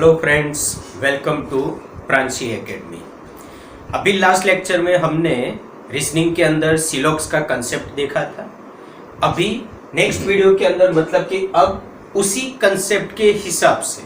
Hello friends, welcome to Pranshi academy. अभी last lecture में हमने रीजनिंग के अंदर सिलॉक्स का कंसेप्ट देखा था। अभी नेक्स्ट वीडियो के अंदर मतलब कि अब उसी कंसेप्ट के हिसाब से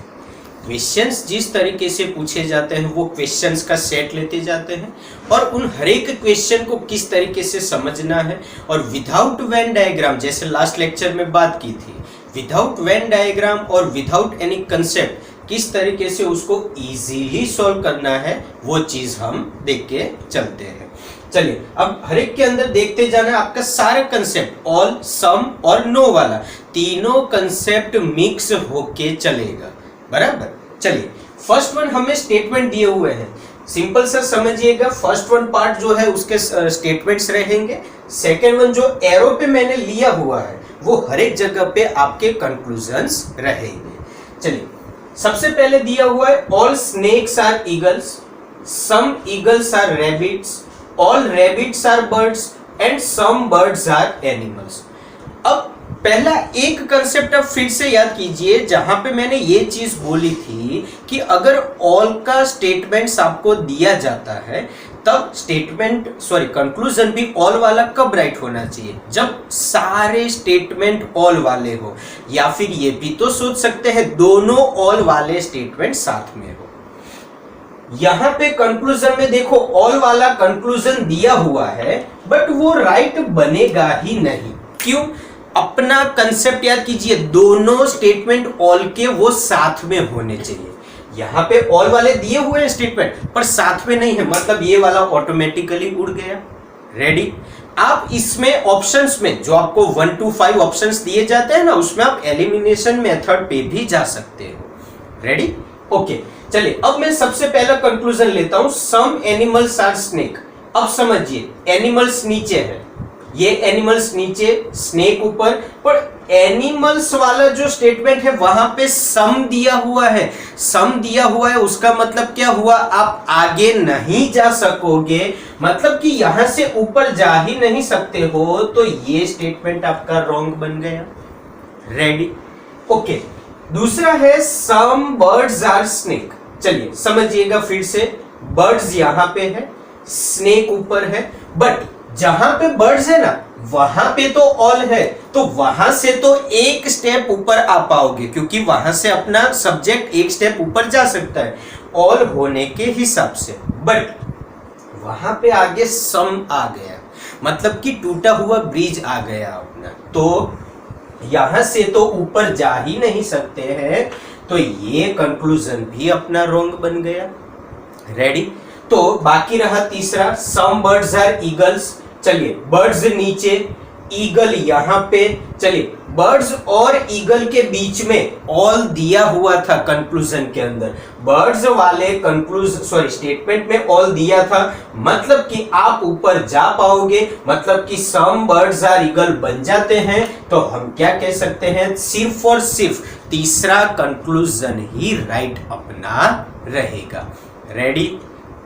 क्वेश्चंस जिस तरीके से पूछे जाते हैं वो क्वेश्चंस का सेट लेते जाते हैं और उन हर एक क्वेश्चन को किस तरीके से समझना है और विदाउट वेन डायग्राम, जैसे लास्ट लेक्चर में बात की थी, विदाउट वेन डायग्राम और विदाउट एनी कंसेप्ट किस तरीके से उसको इजीली सॉल्व करना है वो चीज हम देख के चलते हैं। चलिए अब हर एक के अंदर देखते जाना आपका सारे कंसेप्ट ऑल, सम और नो वाला तीनों कंसेप्ट मिक्स होके चलेगा, बराबर। चलिए फर्स्ट वन हमें स्टेटमेंट दिए हुए हैं, सिंपल सा समझिएगा। फर्स्ट वन पार्ट जो है उसके स्टेटमेंट्स रहेंगे। सेकेंड वन जो एरो पे मैंने लिया हुआ है वो हर एक जगह पे आपके कंक्लूजन्स रहेंगे। चलिए सबसे पहले दिया हुआ है all snakes are eagles, some eagles are rabbits, all rabbits are birds and some birds are animals. अब पहला एक कंसेप्ट अब फिर से याद कीजिए, जहां पे मैंने ये चीज बोली थी कि अगर ऑल का स्टेटमेंट्स आपको दिया जाता है तब कंक्लूजन भी ऑल वाला कब राइट होना चाहिए, जब सारे स्टेटमेंट ऑल वाले हो, या फिर ये भी तो सोच सकते हैं दोनों ऑल वाले स्टेटमेंट साथ में हो। यहां पे कंक्लूजन में देखो ऑल वाला कंक्लूजन दिया हुआ है बट वो राइट बनेगा ही नहीं। क्यों? अपना कंसेप्ट याद कीजिए, दोनों स्टेटमेंट ऑल के वो साथ में होने चाहिए। यहां पे ऑल वाले दिए हुए हैं स्टेटमेंट पर साथ में नहीं है, मतलब ये वाला ऑटोमेटिकली उड़ गया। रेडी? आप इसमें ऑप्शंस में जो आपको 1 to 5 ऑप्शंस दिए जाते हैं ना, उसमें आप एलिमिनेशन मेथड पे भी जा सकते हो। रेडी? ओके चलिए अब मैं सबसे पहला कंक्लूजन लेता हूं, सम एनिमल्स आर स्नेक। अब समझिए एनिमल्स नीचे है, ये एनिमल्स नीचे, स्नेक ऊपर, पर एनिमल्स वाला जो स्टेटमेंट है वहां पे सम दिया हुआ है। सम दिया हुआ है उसका मतलब क्या हुआ, आप आगे नहीं जा सकोगे, मतलब कि यहां से ऊपर जा ही नहीं सकते हो, तो ये स्टेटमेंट आपका रॉन्ग बन गया। रेडी? ओके दूसरा है सम बर्ड्स आर स्नेक। चलिए समझिएगा फिर से, बर्ड्स यहां पे है, स्नेक ऊपर है, बट जहां पे बर्ड्स है ना वहां पे तो ऑल है, तो वहां से तो एक स्टेप ऊपर आ पाओगे क्योंकि वहां से अपना सब्जेक्ट एक स्टेप ऊपर जा सकता है ऑल होने के हिसाब से, बट वहां पे आगे सम आ गया, मतलब कि टूटा हुआ ब्रिज आ गया अपना, तो यहां से तो ऊपर जा ही नहीं सकते हैं, तो ये कंक्लूजन भी अपना रॉन्ग बन गया। रेडी? तो बाकी रहा तीसरा, सम बर्ड्स आर ईगल्स। चलिए बर्ड्स नीचे, ईगल यहां पे। चलिए बर्ड्स और ईगल के बीच में ऑल दिया हुआ था कंक्लूजन के अंदर, बर्ड्स वाले स्टेटमेंट में ऑल दिया था, मतलब कि आप ऊपर जा पाओगे, मतलब कि सम बर्ड्स आर ईगल बन जाते हैं, तो हम क्या कह सकते हैं, सिर्फ और सिर्फ तीसरा कंक्लूजन ही राइट अपना रहेगा। रेडी?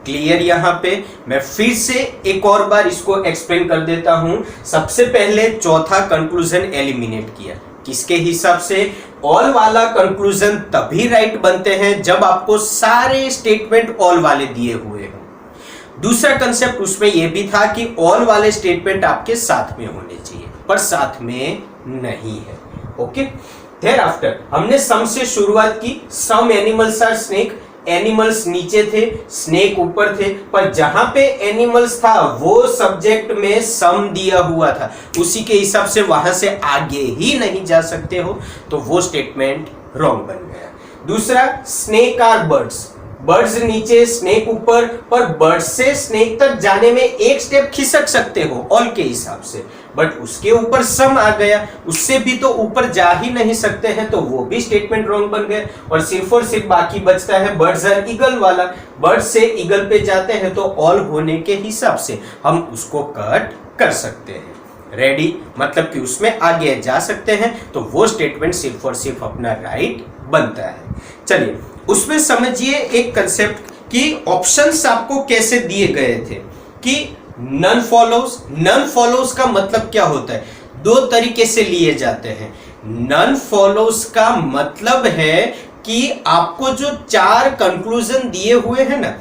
क्लियर? यहां पे मैं फिर से एक और बार इसको एक्सप्लेन कर देता हूं। सबसे पहले चौथा कंक्लूजन एलिमिनेट किया, किसके हिसाब से, ऑल वाला कंक्लूजन तभी राइट बनते हैं जब आपको सारे स्टेटमेंट ऑल वाले दिए हुए हो। दूसरा कंसेप्ट उसमें यह भी था कि ऑल वाले स्टेटमेंट आपके साथ में होने चाहिए, पर साथ में नहीं है। ओके देयर आफ्टर हमने सम से शुरुआत की, some animals are snake, animals नीचे थे, स्नेक ऊपर थे, पर जहां पे एनिमल्स था वो सब्जेक्ट में सम दिया हुआ था, उसी के हिसाब से वहां से आगे ही नहीं जा सकते हो, तो वो स्टेटमेंट रॉन्ग बन गया। दूसरा, स्नेक आर बर्ड्स, बर्ड्स नीचे, स्नेक ऊपर, पर बर्ड्स से स्नेक तक जाने में एक स्टेप खिसक सकते हो ऑल के हिसाब से, बट उसके ऊपर सम आ गया, उससे भी तो ऊपर जा ही नहीं सकते हैं, तो वो भी स्टेटमेंट रॉन्ग बन गए। और सिर्फ बाकी बचता है बर्ड्स आर ईगल वाला, बर्ड्स से ईगल पे जाते हैं तो ऑल होने के हिसाब से हम उसको कट कर सकते हैं। रेडी? मतलब कि उसमें आगे जा सकते हैं, तो वो स्टेटमेंट सिर्फ और सिर्फ अपना राइट बनता है। चलिए उसमें समझिए एक कंसेप्ट कि ऑप्शंस आपको कैसे दिए गए थे, कि नन फॉलोज। नन फॉलोज का मतलब क्या होता है, दो तरीके से लिए जाते हैं। नन फॉलोज का मतलब है कि आपको जो 4 कंक्लूजन दिए हुए हैं ना,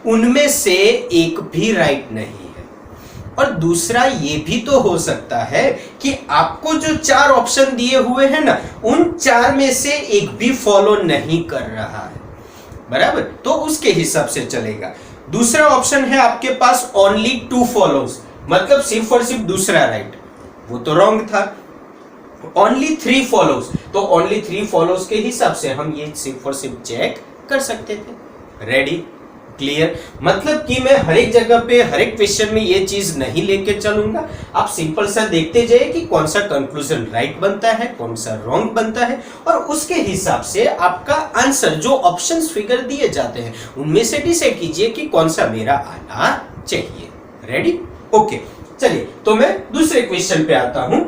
उनमें से एक भी राइट नहीं है। और दूसरा ये भी तो हो सकता है कि आपको जो 4 ऑप्शन दिए हुए हैं ना, उन 4 में से एक भी फॉलो नहीं कर रहा है, बराबर, तो उसके हिसाब से चलेगा। दूसरा ऑप्शन है आपके पास ओनली 2 फॉलोज, मतलब सिर्फ और सिर्फ दूसरा राइट, वो तो रॉन्ग था। ओनली 3 फॉलोज, तो ओनली 3 फॉलोज के हिसाब से हम ये सिर्फ और सिर्फ चेक कर सकते थे। Ready, clear? मतलब कि मैं हर एक जगह पे हर एक क्वेश्चन में ये चीज नहीं लेके चलूंगा, आप सिंपल सा देखते जाइए कि कौन सा कंक्लूजन राइट बनता है, कौन सा रॉन्ग बनता है, और उसके हिसाब से आपका आंसर जो ऑप्शंस फिगर दिए जाते हैं उनमें से डिसाइड कीजिए कि कौन सा मेरा आना चाहिए। रेडी, ओके, चलिए तो मैं दूसरे क्वेश्चन पे आता हूं।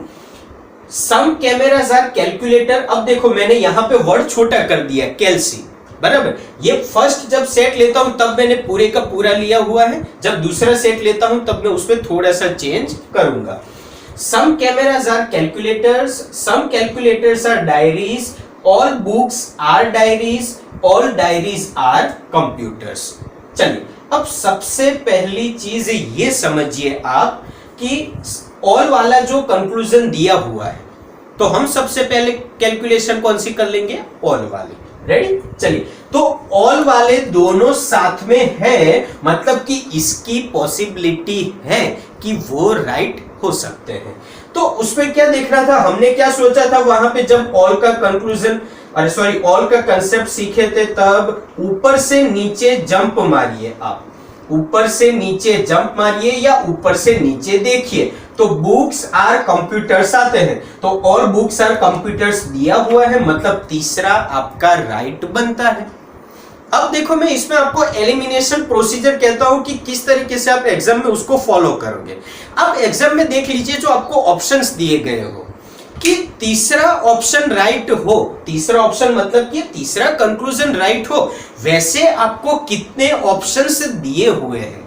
सम कैमरास आर कैलकुलेटर। अब देखो मैंने यहां पे वर्ड छोटा कर दिया, कैल्सी, बराबर। ये फर्स्ट जब सेट लेता हूं तब मैंने पूरे का पूरा लिया हुआ है, जब दूसरा सेट लेता हूं तब मैं उसमें थोड़ा सा चेंज करूंगा। Some cameras are calculators, some calculators are diaries, all books are diaries, all diaries are computers. चलिए अब सबसे पहली चीज ये समझिए आप कि ऑल वाला जो कंक्लूजन दिया हुआ है, तो हम सबसे पहले कैलकुलेशन कौन सी कर लेंगे, ऑल वाले। रेडी, चलिए तो ऑल वाले दोनों साथ में है, मतलब कि इसकी पॉसिबिलिटी है कि वो राइट हो सकते हैं। तो उसमें क्या देखना था, हमने क्या सोचा था वहां पे जब ऑल का कंक्लूजन, अरे सॉरी, ऑल का कंसेप्ट सीखे थे, तब ऊपर से नीचे जंप मारिए, आप ऊपर से नीचे जंप मारिए या ऊपर से नीचे देखिए, तो बुक्स आर कंप्यूटर्स आते हैं, तो ऑल बुक्स आर कंप्यूटर्स दिया हुआ है, मतलब तीसरा आपका राइट बनता है। अब देखो मैं इसमें आपको एलिमिनेशन प्रोसीजर कहता हूं कि किस तरीके से आप एग्जाम में उसको फॉलो करोगे। अब एग्जाम में देख लीजिए जो आपको ऑप्शंस दिए गए हो कि तीसरा ऑप्शन राइट हो, तीसरा ऑप्शन मतलब कि तीसरा कंक्लूजन राइट हो, वैसे आपको कितने ऑप्शंस दिए हुए हैं।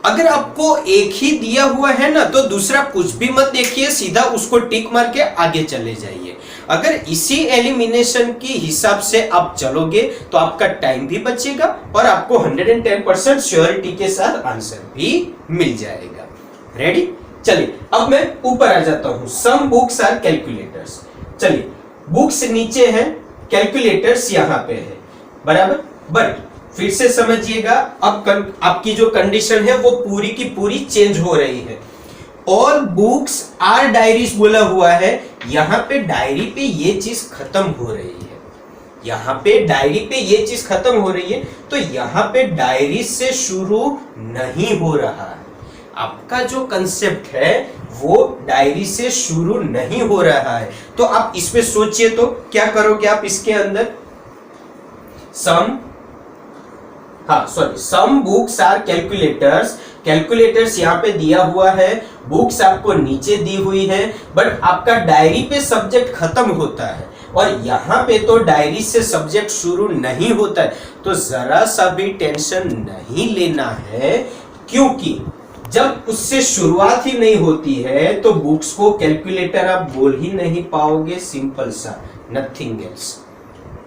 अगर आपको एक ही दिया हुआ है ना, तो दूसरा कुछ भी मत देखिए, सीधा उसको टिक मार के आगे चले जाइए। अगर इसी एलिमिनेशन के हिसाब से आप चलोगे तो आपका टाइम भी बचेगा और आपको 110% श्योरिटी के साथ आंसर भी मिल जाएगा। रेडी, चलिए अब मैं ऊपर आ जाता हूं। Some books are calculators. चलिए बुक्स नीचे है, कैलकुलेटर्स यहां पे है, बराबर। बट फिर से समझिएगा, अब आपकी जो कंडीशन है वो पूरी की पूरी चेंज हो रही है। ऑल बुक्स आर डायरीज बोला हुआ है, यहां पे डायरी पे ये चीज खत्म हो रही है, यहां पे डायरी पे ये चीज खत्म हो रही है, तो यहां पे डायरी से शुरू नहीं हो रहा है। आपका जो कंसेप्ट है वो डायरी से शुरू नहीं हो रहा है। तो आप इसमें सोचिए, तो क्या करोगे आप इसके अंदर, some books are calculators, calculators यहाँ पे दिया हुआ है, बुक्स आपको नीचे दी हुई है, बट आपका डायरी पे सब्जेक्ट खत्म होता है और यहाँ पे तो डायरी से सब्जेक्ट शुरू नहीं होता है। तो जरा सा भी टेंशन नहीं लेना है, क्योंकि जब उससे शुरुआत ही नहीं होती है तो बुक्स को कैलकुलेटर आप बोल ही नहीं पाओगे, सिंपल सा, नथिंग एल्स।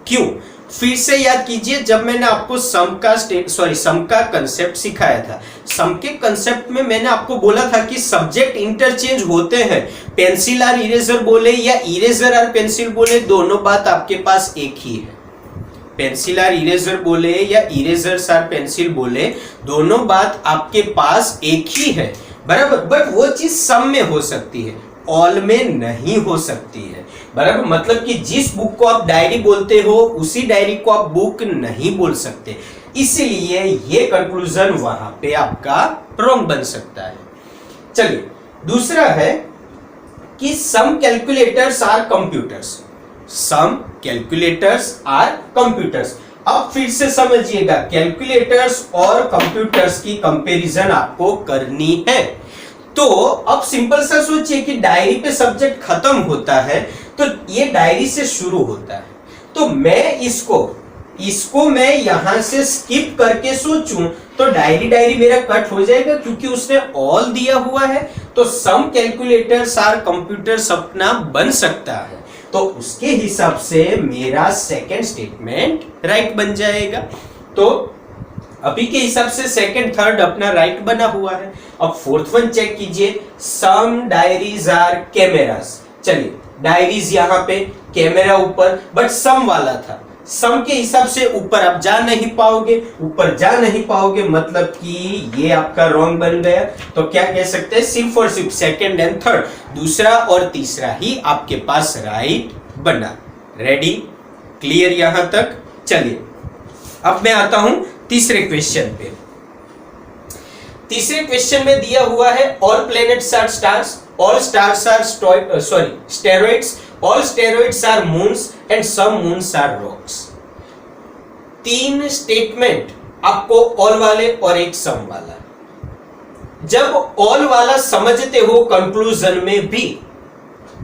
क्यों? फिर से याद कीजिए, जब मैंने आपको सम का कंसेप्ट सिखाया था, सम के कंसेप्ट में मैंने आपको बोला था कि सब्जेक्ट इंटरचेंज होते हैं, पेंसिल आर इरेजर बोले या इरेजर आर पेंसिल बोले, दोनों बात आपके पास एक ही है। पेंसिल आर इरेजर बोले या इरेजर्स आर पेंसिल बोले, दोनों बात आपके पास एक ही है, बराबर। बट वो चीज सम में हो सकती है, ऑल में नहीं हो सकती है, बराबर। मतलब कि जिस बुक को आप डायरी बोलते हो उसी डायरी को आप बुक नहीं बोल सकते, इसलिए ये कंक्लूजन वहां पे आपका रॉन्ग बन सकता है। चलिए दूसरा है कि some calculators are computers, some calculators are computers. अब फिर से समझिएगा, कैलकुलेटर्स और कंप्यूटर्स की कंपैरिजन आपको करनी है। तो अब सिंपल सा सोचिए कि डायरी पे सब्जेक्ट खत्म होता है, तो ये डायरी से शुरू होता है, तो मैं इसको मैं यहां से स्किप करके सोचूं तो डायरी मेरा कट हो जाएगा, क्योंकि उसने ऑल दिया हुआ है। तो सम कैलकुलेटर्स आर कंप्यूटर्स अपना बन सकता है, तो उसके हिसाब से मेरा सेकंड स्टेटमेंट राइट बन जाएगा। तो अभी के हिसाब से सेकंड थर्ड अपना राइट बना हुआ है। अब फोर्थ वन चेक कीजिए, सम डायरीज आर कैमरास। चलिए डायरीज यहाँ पे, कैमरा ऊपर, बट सम वाला था, सम के हिसाब से ऊपर आप जा नहीं पाओगे, ऊपर जा नहीं पाओगे मतलब कि ये आपका रॉन्ग बन गया। तो क्या कह सकते हैं, सिर्फ और सिर्फ सेकंड एंड थर्ड, दूसरा और तीसरा ही आपके पास राइट बना। रेडी, क्लियर यहां तक? चलिए अब मैं आता हूं तीसरे क्वेश्चन पे। तीसरे क्वेश्चन में दिया हुआ है all planets are stars, all stars are steroids, all steroids are moons and some moons are rocks. तीन स्टेटमेंट आपको ऑल वाले और एक सम वाला। जब ऑल वाला समझते हो कंक्लूजन में भी,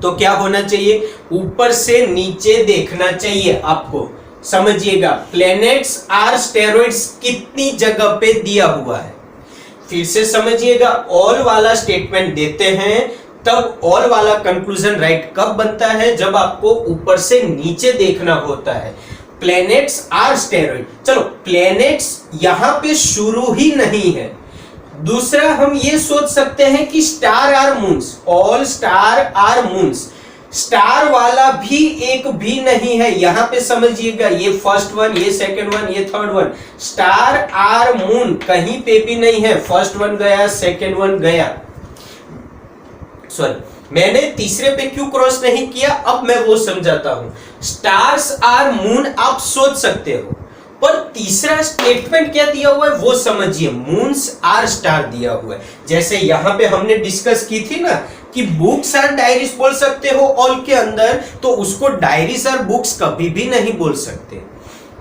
तो क्या होना चाहिए, ऊपर से नीचे देखना चाहिए आपको। समझिएगा, प्लैनेट्स आर स्टेरॉइड्स कितनी जगह पे दिया हुआ है। फिर से समझिएगा, ऑल वाला स्टेटमेंट देते हैं तब ऑल वाला कंक्लूजन राइट कब बनता है, जब आपको ऊपर से नीचे देखना होता है। प्लैनेट्स आर स्टेरॉइड, चलो प्लैनेट्स यहां पे शुरू ही नहीं है। दूसरा हम ये सोच सकते हैं कि star are moons, all star are moons, star वाला भी एक भी नहीं है यहां पे। समझिएगा, ये फर्स्ट वन, ये सेकंड वन, ये third one, star are moon कहीं पे भी नहीं है। फर्स्ट वन गया, सेकंड वन गया, सॉरी मैंने तीसरे पे क्यों क्रॉस नहीं किया, अब मैं वो समझाता हूं। स्टार्स आर मून आप सोच सकते हो, पर तीसरा स्टेटमेंट क्या दिया हुआ है वो समझिए, मून्स आर स्टार दिया हुआ है। जैसे यहां पे हमने डिस्कस की थी ना कि बुक्स आर डायरीज बोल सकते हो ऑल के अंदर, तो उसको डायरीज आर बुक्स कभी भी नहीं बोल सकते,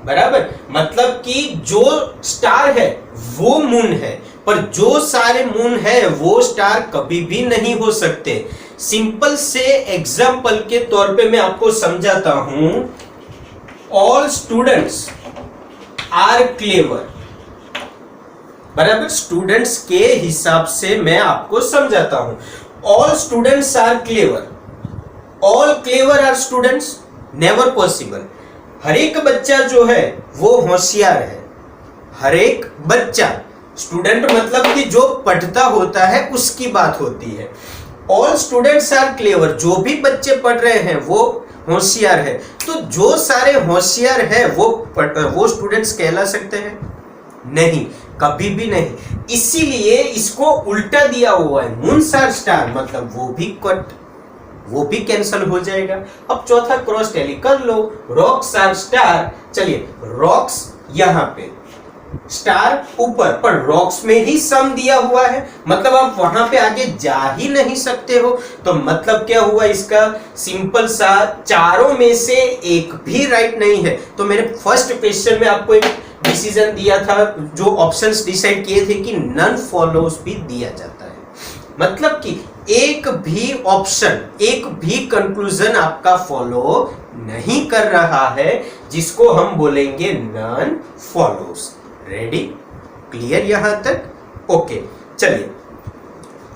बराबर। मतलब कि जो स्टार है वो मून है, पर जो सारे मून है वो स्टार कभी भी नहीं हो सकते। सिंपल से एग्जाम्पल के तौर पे मैं आपको समझाता हूं। ऑल स्टूडेंट्स आर क्लेवर, बराबर, स्टूडेंट्स के हिसाब से मैं आपको समझाता हूं। All students are clever, all clever are students, never possible. हर एक बच्चा जो है वो होशियार है, हर एक बच्चा, स्टूडेंट मतलब कि जो पढ़ता होता है उसकी बात होती है। ऑल स्टूडेंट्स आर क्लेवर, जो भी बच्चे पढ़ रहे हैं वो होशियार है, तो जो सारे होशियार है वो स्टूडेंट्स कहला सकते हैं? नहीं, कभी भी नहीं। इसीलिए इसको उल्टा दिया हुआ है, मून्स आर स्टार, मतलब वो भी कैंसल हो जाएगा। अब चौथा क्रॉस टैली कर लो, रॉक्स आर स्टार। चलिए रॉक्स यहां पे, स्टार ऊपर, पर रॉक्स में ही सम दिया हुआ है, मतलब आप वहां पे आगे जा ही नहीं सकते हो। तो मतलब क्या हुआ इसका, सिंपल सा, चारों में से एक भी राइट नहीं है। तो मैंने फर्स्ट क्वेश्चन में आपको एक डिसीजन दिया था, जो ऑप्शंस डिसाइड किए थे कि नन फॉलोज भी दिया जाता है, मतलब कि एक भी ऑप्शन, एक भी कंक्लूजन आपका फॉलो नहीं कर रहा है, जिसको हम बोलेंगे नन फॉलोज। रेडी, क्लियर यहां तक? ओके, चलिए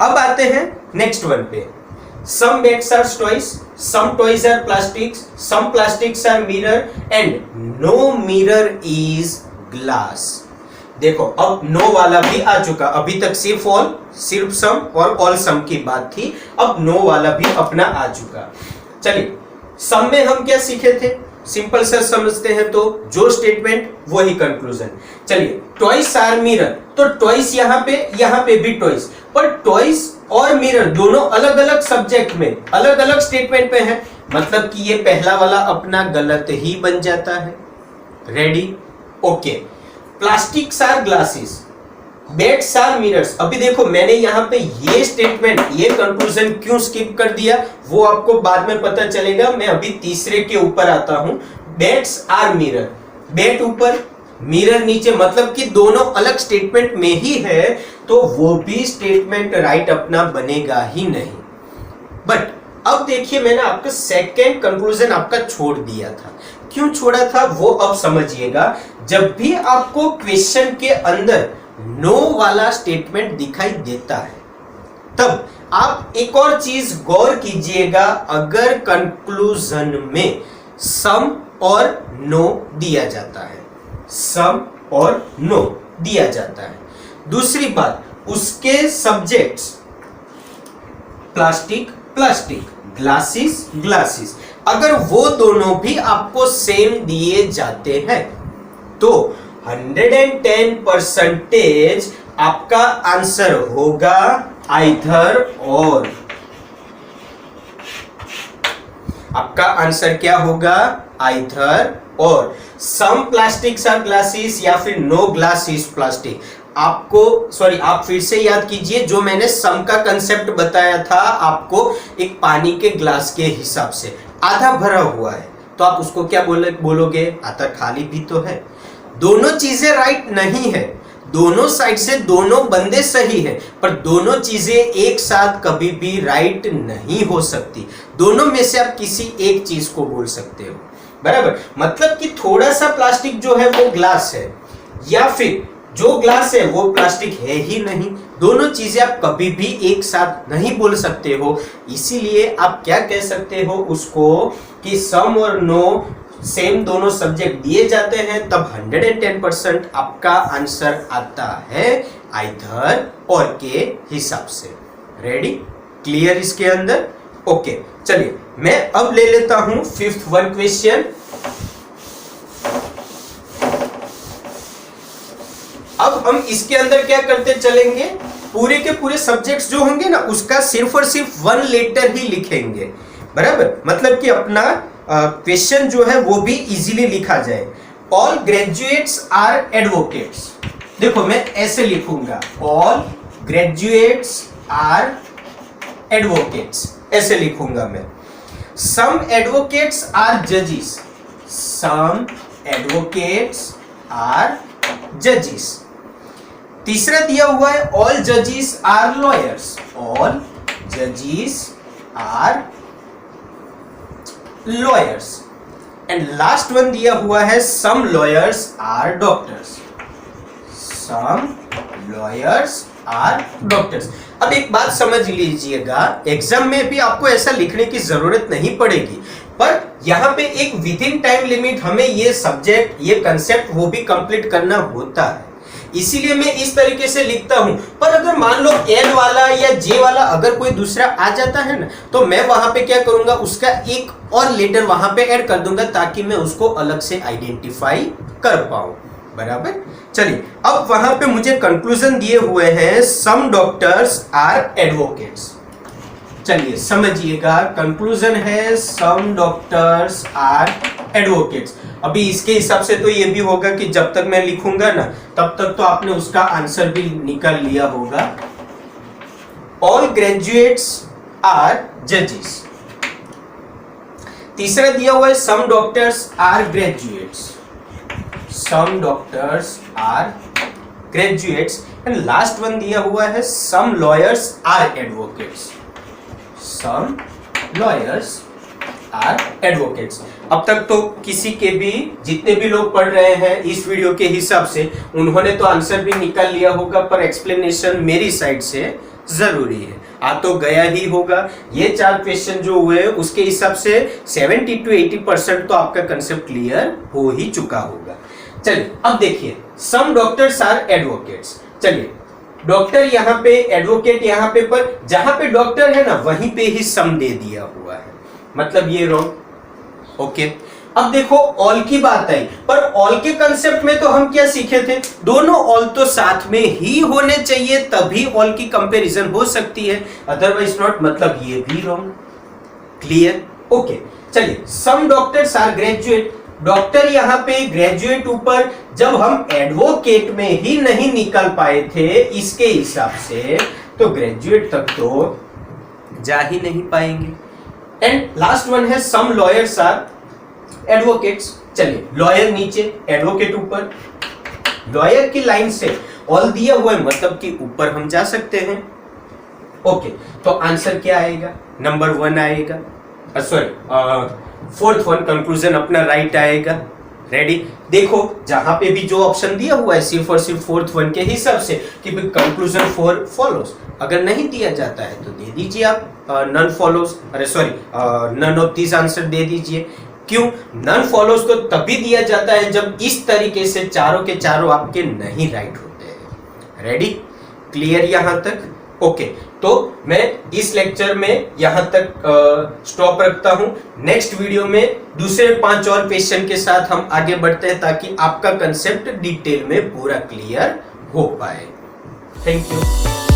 अब आते हैं नेक्स्ट वन पे। Some bags are toys, some toys are plastics, some plastics are mirror and no mirror is glass. देखो अब नो वाला भी आ चुका, अभी तक सिर्फ ऑल, सिर्फ सम और ऑल सम की बात थी, अब नो वाला भी अपना आ चुका। चलिए सम में हम क्या सीखे थे, सिंपल से समझते हैं, तो जो स्टेटमेंट वही कंक्लूजन। चलिए टॉयज आर मिरर, तो टॉयज यहाँ पे भी टॉयज, पर टॉयज और मिरर दोनों अलग अलग सब्जेक्ट में अलग अलग स्टेटमेंट पे है, मतलब कि ये पहला वाला अपना गलत ही बन जाता है। Ready, okay. Plastics are glasses, bats are mirrors. अभी देखो मैंने यहाँ पे ये स्टेटमेंट, ये कंक्लूजन क्यों स्किप कर दिया वो आपको बाद में पता चलेगा। मैं अभी तीसरे के ऊपर आता हूं। बैट्स आर मिरर, बैट ऊपर मिरर नीचे, मतलब कि दोनों अलग स्टेटमेंट में ही है, तो वो भी स्टेटमेंट राइट अपना बनेगा ही नहीं। बट अब देखिए मैंने आपका सेकेंड कंक्लूजन आपका छोड़ दिया था, क्यों छोड़ा था वो अब समझिएगा। जब भी आपको क्वेश्चन के अंदर नो वाला स्टेटमेंट दिखाई देता है, तब आप एक और चीज गौर कीजिएगा, अगर कंक्लूजन में सम और नो दिया जाता है, सम और नो दिया जाता है। दूसरी बात, उसके subjects plastic plastic, glasses glasses, अगर वो दोनों भी आपको सेम दिए जाते हैं तो 110% आपका आंसर होगा आइदर और। आपका आंसर क्या होगा? आइदर और। सम प्लास्टिक्स आर ग्लासेस या फिर नो ग्लासेस प्लास्टिक। आपको आप फिर से याद कीजिए, जो मैंने सम का कंसेप्ट बताया था आपको, एक पानी के ग्लास के हिसाब से आधा भरा हुआ है तो आप उसको क्या बोलोगे? आधा खाली भी तो है। दोनों चीजें राइट नहीं है, दोनों साइड से दोनों बंदे सही है, पर दोनों चीजें एक साथ कभी भी राइट नहीं हो सकती। दोनों में से आप किसी एक चीज को बोल सकते हो, बराबर। मतलब कि थोड़ा सा प्लास्टिक जो है वो ग्लास है, या फिर जो ग्लास है वो प्लास्टिक है ही नहीं। दोनों चीजें आप कभी भी एक साथ नहीं बोल सकते हो। इसीलिए आप क्या कह सकते हो उसको कि सम और नो सेम दोनों सब्जेक्ट दिए जाते हैं, तब 110% आपका आंसर आता है आइदर और के हिसाब से। रेडी? क्लियर इसके अंदर? ओके, चलिए मैं अब ले लेता हूं 5th वन क्वेश्चन। अब हम इसके अंदर क्या करते चलेंगे, पूरे के पूरे सब्जेक्ट्स जो होंगे ना उसका सिर्फ और सिर्फ 1 लेटर ही लिखेंगे, बराबर। मतलब कि अपना क्वेश्चन जो है वो भी इजीली लिखा जाए। All graduates are advocates. देखो मैं ऐसे लिखूंगा, ऑल ग्रेजुएट्स आर एडवोकेट्स, ऐसे लिखूंगा मैं। सम एडवोकेट्स आर जजेस, सम एडवोकेट्स आर जजेस। तीसरा दिया हुआ है ऑल जजेस आर लॉयर्स, ऑल जजेस are lawyers. And last one दिया हुआ है some lawyers are doctors, some lawyers are doctors. अब एक बात समझ लीजिएगा, एग्जाम में भी आपको ऐसा लिखने की जरूरत नहीं पड़ेगी, पर यहां पे एक विद इन टाइम लिमिट हमें ये सब्जेक्ट, ये कंसेप्ट वो भी कंप्लीट करना होता है। इसीलिए मैं इस तरीके से लिखता हूं। पर अगर मान लो एल वाला या जे वाला अगर कोई दूसरा आ जाता है ना, तो मैं वहां पे क्या करूंगा, उसका एक और लेटर वहां पे ऐड कर दूंगा ताकि मैं उसको अलग से आइडेंटिफाई कर पाऊं, बराबर। चलिए अब वहां पे मुझे कंक्लूजन दिए हुए हैं सम डॉक्टर्स आर एडवोकेट्स। चलिए समझिएगा, कंक्लूजन है सम डॉक्टर्स आर एडवोकेट्स। अभी इसके हिसाब से तो ये भी होगा कि जब तक मैं लिखूंगा ना तब तक तो आपने उसका आंसर भी निकाल लिया होगा। ऑल ग्रेजुएट्स आर जजेस। तीसरा दिया हुआ है some doctors are graduates, some doctors are graduates. And last one दिया हुआ है some lawyers are advocates, some lawyers are advocates. अब तक तो किसी के भी, जितने भी लोग पढ़ रहे हैं इस वीडियो के हिसाब से, उन्होंने तो आंसर भी निकाल लिया होगा, पर एक्सप्लेनेशन मेरी साइड से जरूरी है, आ तो गया ही होगा। ये 4 क्वेश्चन जो हुए उसके हिसाब से 70 to 80% तो आपका कंसेप्ट क्लियर हो ही चुका होगा। चलिए अब देखिए, सम डॉक्टर्स आर एडवोकेट्स। चलिए डॉक्टर यहाँ पे, एडवोकेट यहाँ पे, पर जहां पे डॉक्टर है ना वहीं पे ही सम दे दिया हुआ है, मतलब ये रॉन्ग। ओके, अब देखो ऑल की बात आई, पर ऑल के कंसेप्ट में तो हम क्या सीखे थे, दोनों ऑल तो साथ में ही होने चाहिए तभी ऑल की कंपैरिजन हो सकती है, अदरवाइज नॉट, मतलब ये भी रॉन्ग। क्लियर? ओके, चलिए some doctors are graduate. Doctor यहाँ पे ग्रेजुएट ऊपर, जब हम एडवोकेट में ही नहीं निकल पाए थे इसके हिसाब से, तो ग्रेजुएट तक तो जा ही नहीं पाएंगे। एंड लास्ट वन है सम लॉयर्स आर एडवोकेट्स। चलिए लॉयर नीचे, एडवोकेट ऊपर, लॉयर की लाइन से ऑल दिया हुआ है, मतलब कि ऊपर हम जा सकते हैं। ओके, तो आंसर क्या आएगा? नंबर 1 आएगा, सॉरी 4th वन कंक्लूजन अपना राइट आएगा। रेडी? देखो जहां पे भी जो ऑप्शन दिया हुआ है सिर्फ और सिर्फ 4th वन के हिसाब से कि कंक्लूजन 4 फॉलोस, अगर नहीं दिया जाता है तो दे दीजिए आप none follows, none of this answer दे दीजिए। क्यों? नन फॉलोज को तभी दिया जाता है जब इस तरीके से चारों के चारों आपके नहीं राइट होते हैं। रेडी? क्लियर यहां तक? ओके, तो मैं इस लेक्चर में यहां तक स्टॉप रखता हूं। नेक्स्ट वीडियो में दूसरे 5 और क्वेश्चन के साथ हम आगे बढ़ते हैं ताकि आपका कंसेप्ट डिटेल में पूरा क्लियर हो पाए। Thank you.